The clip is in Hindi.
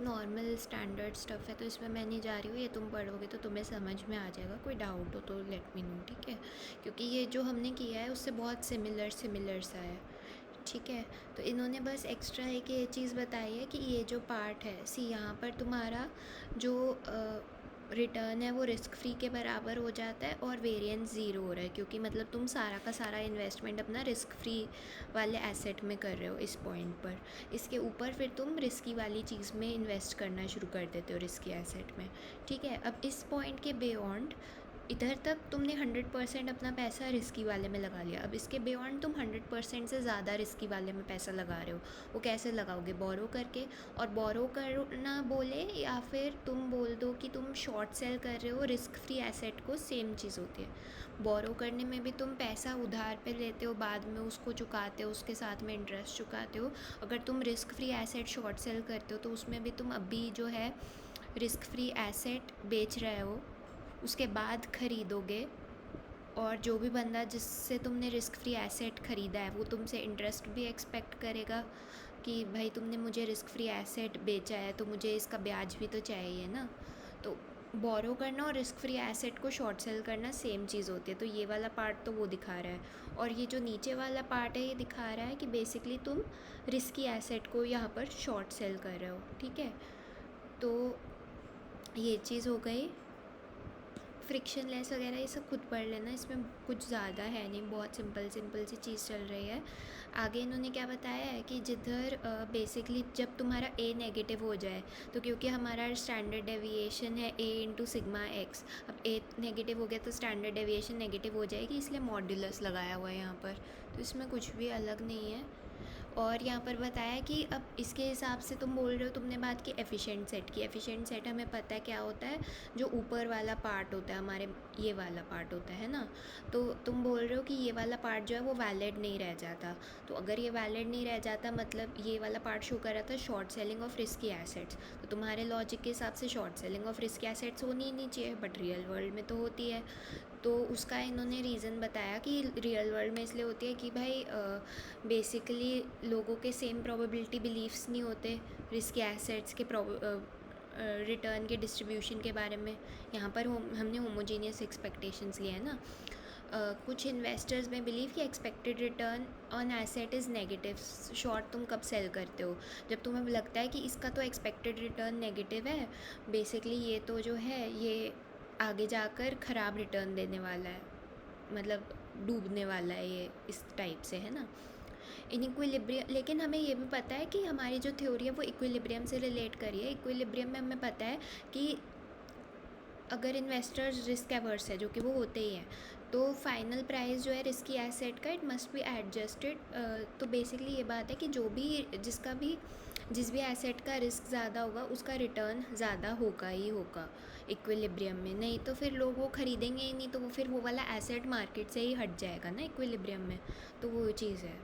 नॉर्मल स्टैंडर्ड स्टफ़ है, तो इसमें मैं नहीं जा रही हूँ, ये तुम पढ़ोगे तो तुम्हें समझ में आ जाएगा। कोई डाउट हो तो लेट मी नो, ठीक है? क्योंकि ये जो हमने किया है उससे बहुत सिमिलर सा है, ठीक है? तो इन्होंने बस एक्स्ट्रा एक ये चीज़ बताई है कि ये जो पार्ट है, सी यहाँ पर तुम्हारा जो रिटर्न है वो रिस्क फ्री के बराबर हो जाता है और वेरिएंस ज़ीरो हो रहा है, क्योंकि मतलब तुम सारा का सारा इन्वेस्टमेंट अपना रिस्क फ्री वाले एसेट में कर रहे हो इस पॉइंट पर। इसके ऊपर फिर तुम रिस्की वाली चीज़ में इन्वेस्ट करना शुरू कर देते हो, रिस्की एसेट में, ठीक है? अब इस पॉइंट के बियॉन्ड इधर तक तुमने 100% अपना पैसा रिस्की वाले में लगा लिया। अब इसके बियॉन्ड तुम 100% से ज़्यादा रिस्की वाले में पैसा लगा रहे हो। वो कैसे लगाओगे? बोरो करके। और बोरो करना बोले या फिर तुम बोल दो कि तुम शॉर्ट सेल कर रहे हो रिस्क फ्री एसेट को, सेम चीज़ होती है। बोरो करने में भी तुम पैसा उधार पे लेते हो, बाद में उसको चुकाते हो, उसके साथ में इंटरेस्ट चुकाते हो। अगर तुम risk free asset short cell करते हो तो उसमें भी तुम अभी जो है रिस्क फ्री एसेट बेच रहे हो, उसके बाद ख़रीदोगे, और जो भी बंदा जिससे तुमने रिस्क फ्री एसेट ख़रीदा है वो तुमसे इंटरेस्ट भी एक्सपेक्ट करेगा कि भाई तुमने मुझे रिस्क फ्री एसेट बेचा है तो मुझे इसका ब्याज भी तो चाहिए ना। तो बोरो करना और रिस्क फ्री एसेट को शॉर्ट सेल करना सेम चीज़ होती है। तो ये वाला पार्ट तो वो दिखा रहा है, और ये जो नीचे वाला पार्ट है ये दिखा रहा है कि बेसिकली तुम रिस्की एसेट को यहाँ पर शॉर्ट सेल कर रहे हो, ठीक है? तो ये चीज़ हो गई। फ्रिक्शन लेस वगैरह ये सब खुद पढ़ लेना, इसमें कुछ ज़्यादा है नहीं, बहुत सिंपल सी चीज़ चल रही है। आगे इन्होंने क्या बताया है कि जिधर बेसिकली जब तुम्हारा ए नेगेटिव हो जाए, तो क्योंकि हमारा स्टैंडर्ड डेविएशन है ए इंटू सिग्मा एक्स, अब ए नेगेटिव हो गया तो स्टैंडर्ड डेविएशन नेगेटिव हो जाएगी, इसलिए मॉड्यूलस लगाया हुआ है यहाँ पर। तो इसमें कुछ भी अलग नहीं है। और यहाँ पर बताया कि अब इसके हिसाब से तुम बोल रहे हो, तुमने बात की एफिशिएंट सेट की। एफिशिएंट सेट हमें पता है क्या होता है, जो ऊपर वाला पार्ट होता है हमारे, ये वाला पार्ट होता है ना। तो तुम बोल रहे हो कि ये वाला पार्ट जो है वो वैलिड नहीं रह जाता। तो अगर ये वैलिड नहीं रह जाता मतलब ये वाला पार्ट शो कर रहा था short selling of risky assets, तो तुम्हारे लॉजिक के हिसाब से short selling of risky assets होनी ही नहीं चाहिए, बट रियल वर्ल्ड में तो होती है। तो उसका इन्होंने रीज़न बताया कि रियल वर्ल्ड में इसलिए होती है कि भाई बेसिकली लोगों के सेम प्रोबेबिलिटी बिलीफ्स नहीं होते रिस्की एसेट्स के रिटर्न के डिस्ट्रीब्यूशन के बारे में। यहाँ पर हमने होमोजीनियस एक्सपेक्टेशंस लिए हैं ना। कुछ इन्वेस्टर्स में बिलीव कि expected return on asset is negative. Short तुम कब सेल करते हो? जब तुम्हें लगता है कि इसका तो एक्सपेक्टेड रिटर्न नेगेटिव है, बेसिकली ये तो जो है ये आगे जाकर ख़राब रिटर्न देने वाला है, मतलब डूबने वाला है ये, इस टाइप से, है ना। इक्विलिब्रियम, लेकिन हमें ये भी पता है कि हमारी जो थ्योरी है वो इक्विलिब्रियम से रिलेट करी है। इक्विलिब्रियम में हमें पता है कि अगर इन्वेस्टर्स रिस्क एवर्स है, जो कि वो होते ही हैं, तो फाइनल प्राइस जो है रिस्की एसेट का इट मस्ट बी एडजस्टेड। तो बेसिकली ये बात है कि जो भी जिस भी एसेट का रिस्क ज़्यादा होगा उसका रिटर्न ज़्यादा होगा ही होगा इक्विलिब्रियम में। नहीं तो फिर लोग वो ख़रीदेंगे ही नहीं, तो वो फिर वो वाला एसेट मार्केट से ही हट जाएगा ना इक्विलिब्रियम में। तो वो चीज़ है।